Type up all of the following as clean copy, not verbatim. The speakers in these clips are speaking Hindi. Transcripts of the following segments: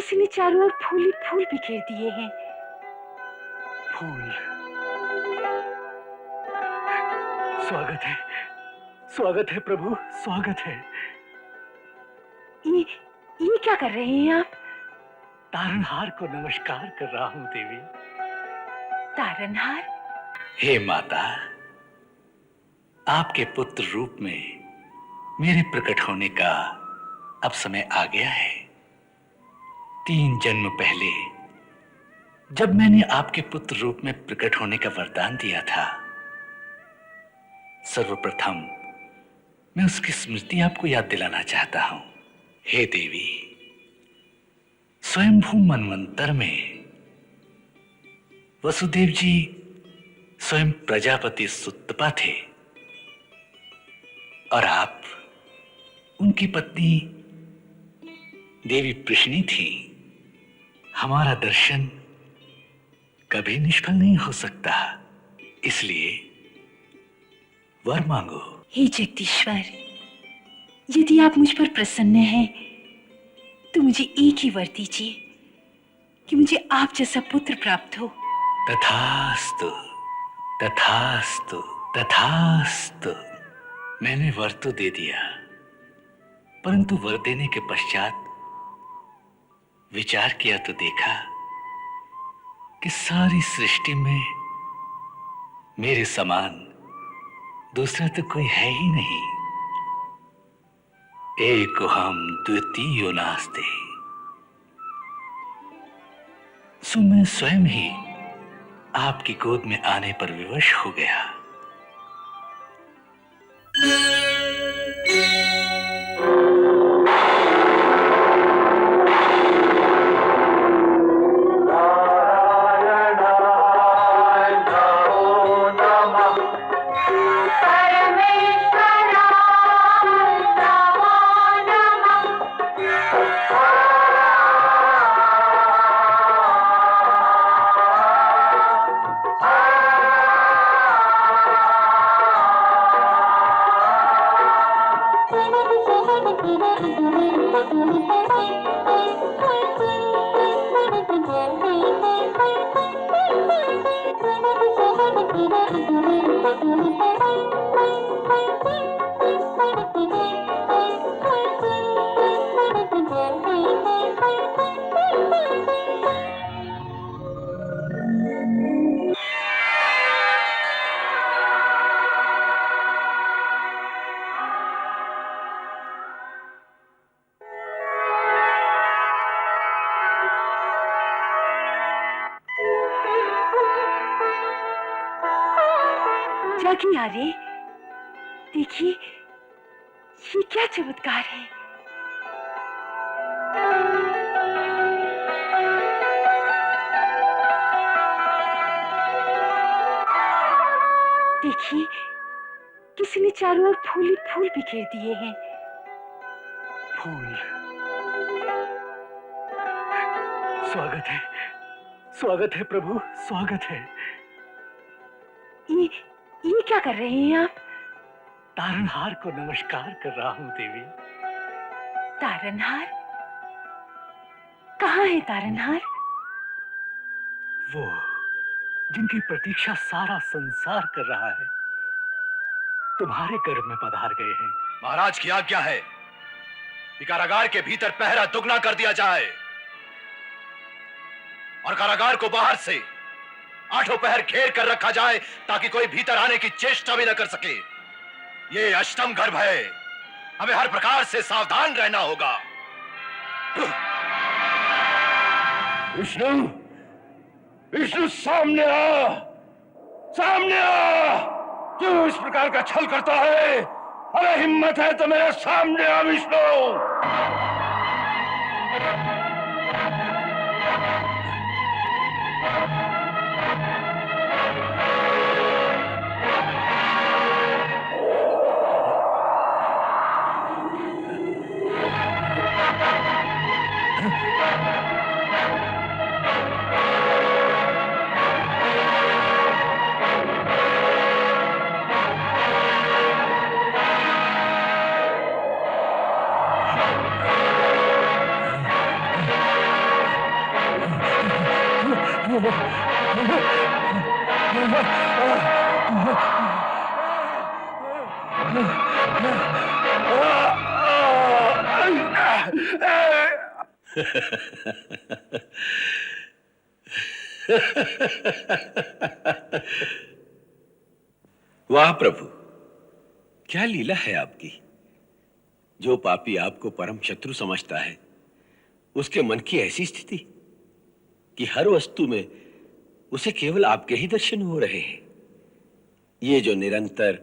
किसी ने चारों ओर फूल ही फूल बिखेर दिए हैं। फूल। स्वागत है, स्वागत है प्रभु, स्वागत है। ये ये क्या कर रहे हैं आप? तारनहार को नमस्कार कर रहा हूं देवी। तारनहार? हे माता, आपके पुत्र रूप में मेरे प्रकट होने का अब समय आ गया है। 3 जन्म पहले जब मैंने आपके पुत्र रूप में प्रकट होने का वरदान दिया था, सर्वप्रथम मैं उसकी स्मृति आपको याद दिलाना चाहता हूं। हे देवी, स्वयंभू मनवंतर में वसुदेव जी स्वयं प्रजापति सुतपा थे और आप उनकी पत्नी देवी प्रश्नी थी। हमारा दर्शन कभी निष्फल नहीं हो सकता, इसलिए वर मांगो। हे जगदीश्वर, यदि आप मुझ पर प्रसन्न हैं तो मुझे एक ही वर दीजिए कि मुझे आप जैसा पुत्र प्राप्त हो। तथास्तु, तथास्तु, तथास्तु। मैंने वर तो दे दिया, परंतु वर देने के पश्चात विचार किया तो देखा कि सारी सृष्टि में मेरे समान दूसरा तो कोई है ही नहीं। एको हम द्वितीयो नास्ते। सो मैं स्वयं ही आपकी गोद में आने पर विवश हो गया। जागिए आर्य, देखिए ये क्या चमत्कार है। देखिए किसी ने चारों ओर फूल ही फूल बिखेर दिए हैं। फूल। स्वागत है, स्वागत है प्रभु, स्वागत है। ये क्या कर रहे हैं आप? तारनहार को नमस्कार कर रहा हूं देवी। तारनहार? कहाँ है तारनहार? वो जिनकी प्रतीक्षा सारा संसार कर रहा है, तुम्हारे गर्भ में पधार गए हैं। महाराज की आज्ञा है कि कारागार के भीतर पहरा दुगना कर दिया जाए और कारागार को बाहर से 8 पहर घेर कर रखा जाए ताकि कोई भीतर आने की चेष्टा भी न कर सके। ये अष्टम गर्भ है, हमें हर प्रकार से सावधान रहना होगा। विष्णु, विष्णु सामने आ, सामने आ। क्यों इस प्रकार का छल करता है? अरे हिम्मत है तो मेरे सामने आ विष्णु। वाह प्रभु, क्या लीला है आपकी। जो पापी आपको परम शत्रु समझता है, उसके मन की ऐसी स्थिति कि हर वस्तु में उसे केवल आपके ही दर्शन हो रहे हैं। ये जो निरंतर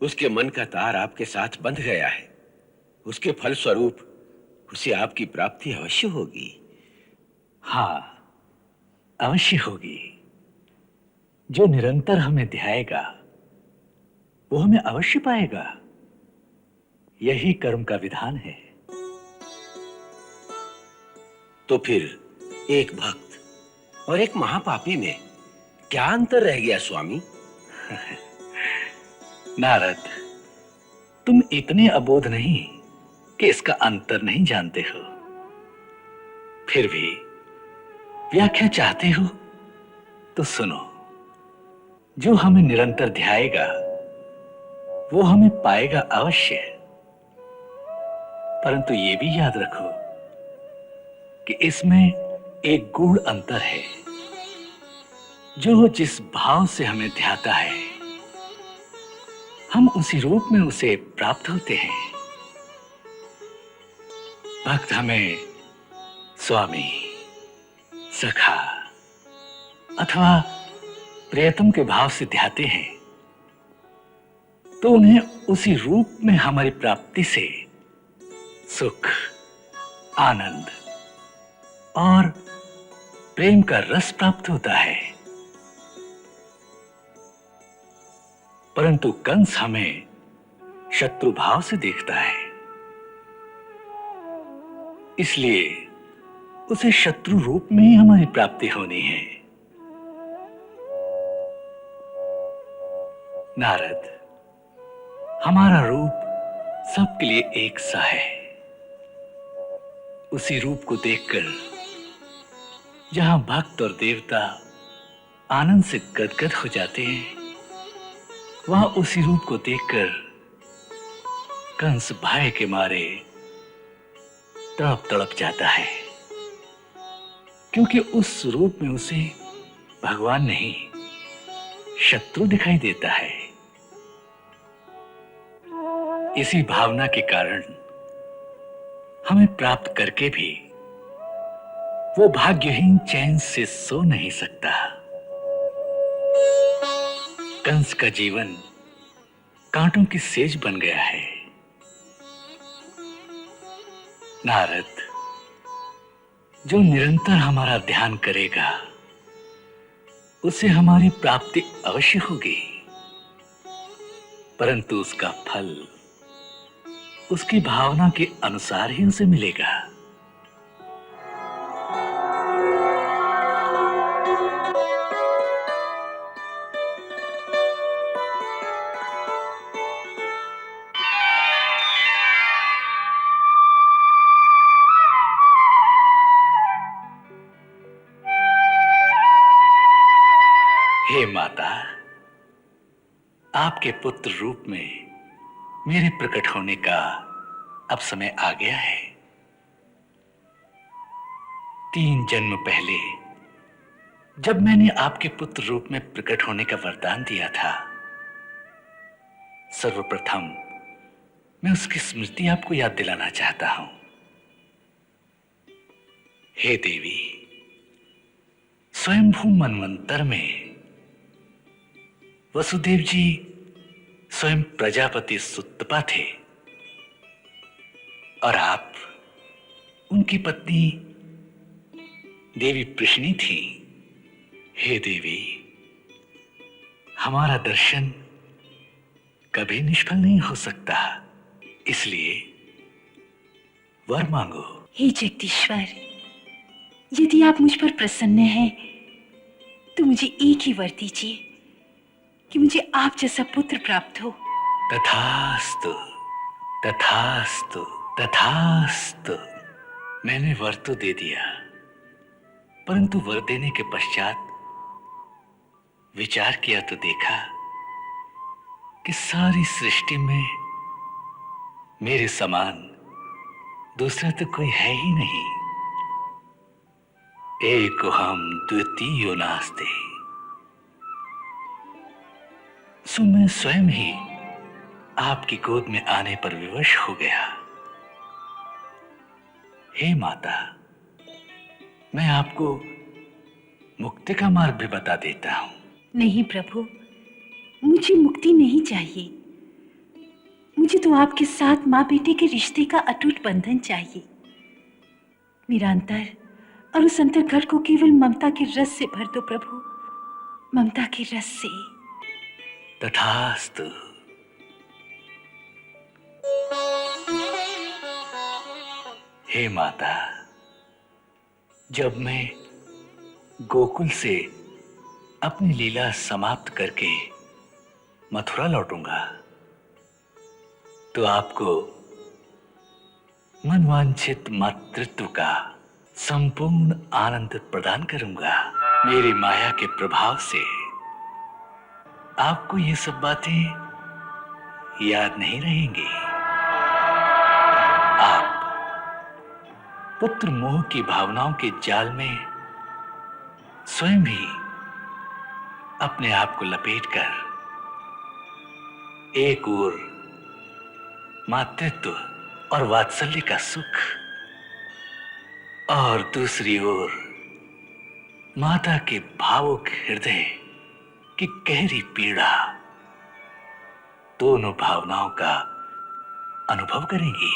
उसके मन का तार आपके साथ बंध गया है, उसके फल स्वरूप उसे आपकी प्राप्ति अवश्य होगी। हाँ, अवश्य होगी। जो निरंतर हमें ध्याएगा वो हमें अवश्य पाएगा। यही कर्म का विधान है। तो फिर एक भक्त और एक महापापी में क्या अंतर रह गया स्वामी? नारद, तुम इतने अबोध नहीं कि इसका अंतर नहीं जानते हो। फिर भी व्याख्या चाहते हो तो सुनो। जो हमें निरंतर ध्याएगा वो हमें पाएगा अवश्य। परंतु ये भी याद रखो कि इसमें एक गूढ़ अंतर है। जो जिस भाव से हमें ध्याता है, हम उसी रूप में उसे प्राप्त होते हैं। भक्त हमें स्वामी, सखा अथवा प्रियतम के भाव से ध्याते हैं तो उन्हें उसी रूप में हमारी प्राप्ति से सुख, आनंद और प्रेम का रस प्राप्त होता है। परंतु कंस हमें शत्रु भाव से देखता है, इसलिए उसे शत्रु रूप में ही हमारी प्राप्ति होनी है। नारद, हमारा रूप सबके लिए एक सा है। उसी रूप को देखकर जहां भक्त और देवता आनंद से गदगद हो जाते हैं, वहां उसी रूप को देखकर कंस भय के मारे तड़प तड़प जाता है, क्योंकि उस रूप में उसे भगवान नहीं शत्रु दिखाई देता है। इसी भावना के कारण हमें प्राप्त करके भी वो भाग्यहीन चैन से सो नहीं सकता। कंस का जीवन कांटों की सेज बन गया है। नारद, जो निरंतर हमारा ध्यान करेगा उसे हमारी प्राप्ति अवश्य होगी, परंतु उसका फल उसकी भावना के अनुसार ही उसे मिलेगा। हे माता, आपके पुत्र रूप में मेरे प्रकट होने का अब समय आ गया है। 3 जन्म पहले जब मैंने आपके पुत्र रूप में प्रकट होने का वरदान दिया था, सर्वप्रथम मैं उसकी स्मृति आपको याद दिलाना चाहता हूं। हे देवी, स्वयंभू मनवंतर में वसुदेव जी स्वयं प्रजापति सुतपा थे और आप उनकी पत्नी देवी प्रश्नी थी। हे देवी, हमारा दर्शन कभी निष्फल नहीं हो सकता, इसलिए वर मांगो। हे जगदीश्वर, यदि आप मुझ पर प्रसन्न हैं तो मुझे एक ही वर दीजिए कि मुझे आप जैसा पुत्र प्राप्त हो। तथास्तु, तथास्तु, तथास्तु। मैंने वर तो दे दिया, परंतु वर देने के पश्चात विचार किया तो देखा कि सारी सृष्टि में मेरे समान दूसरा तो कोई है ही नहीं। एको हम द्वितीयो नास्ते। सो मैं स्वयं ही आपकी गोद में आने पर विवश हो गया। हे माता, मैं आपको मुक्ति का मार्ग भी बता देता हूं। नहीं प्रभु, मुझे मुक्ति नहीं चाहिए। मुझे तो आपके साथ माँ बेटे के रिश्ते का अटूट बंधन चाहिए। मेरा अंतर और उस अंतर घर को केवल ममता के रस से भर दो प्रभु, ममता के रस से। तथास्तु। हे माता, जब मैं गोकुल से अपनी लीला समाप्त करके मथुरा लौटूंगा तो आपको मनवांछित मातृत्व का संपूर्ण आनंद प्रदान करूंगा। मेरी माया के प्रभाव से आपको ये सब बातें याद नहीं रहेंगी। आप पुत्र मोह की भावनाओं के जाल में स्वयं ही अपने आप को लपेटकर एक ओर मातृत्व और वात्सल्य का सुख और दूसरी ओर माता के भावुक हृदय की गहरी पीड़ा, दोनों भावनाओं का अनुभव करेंगी।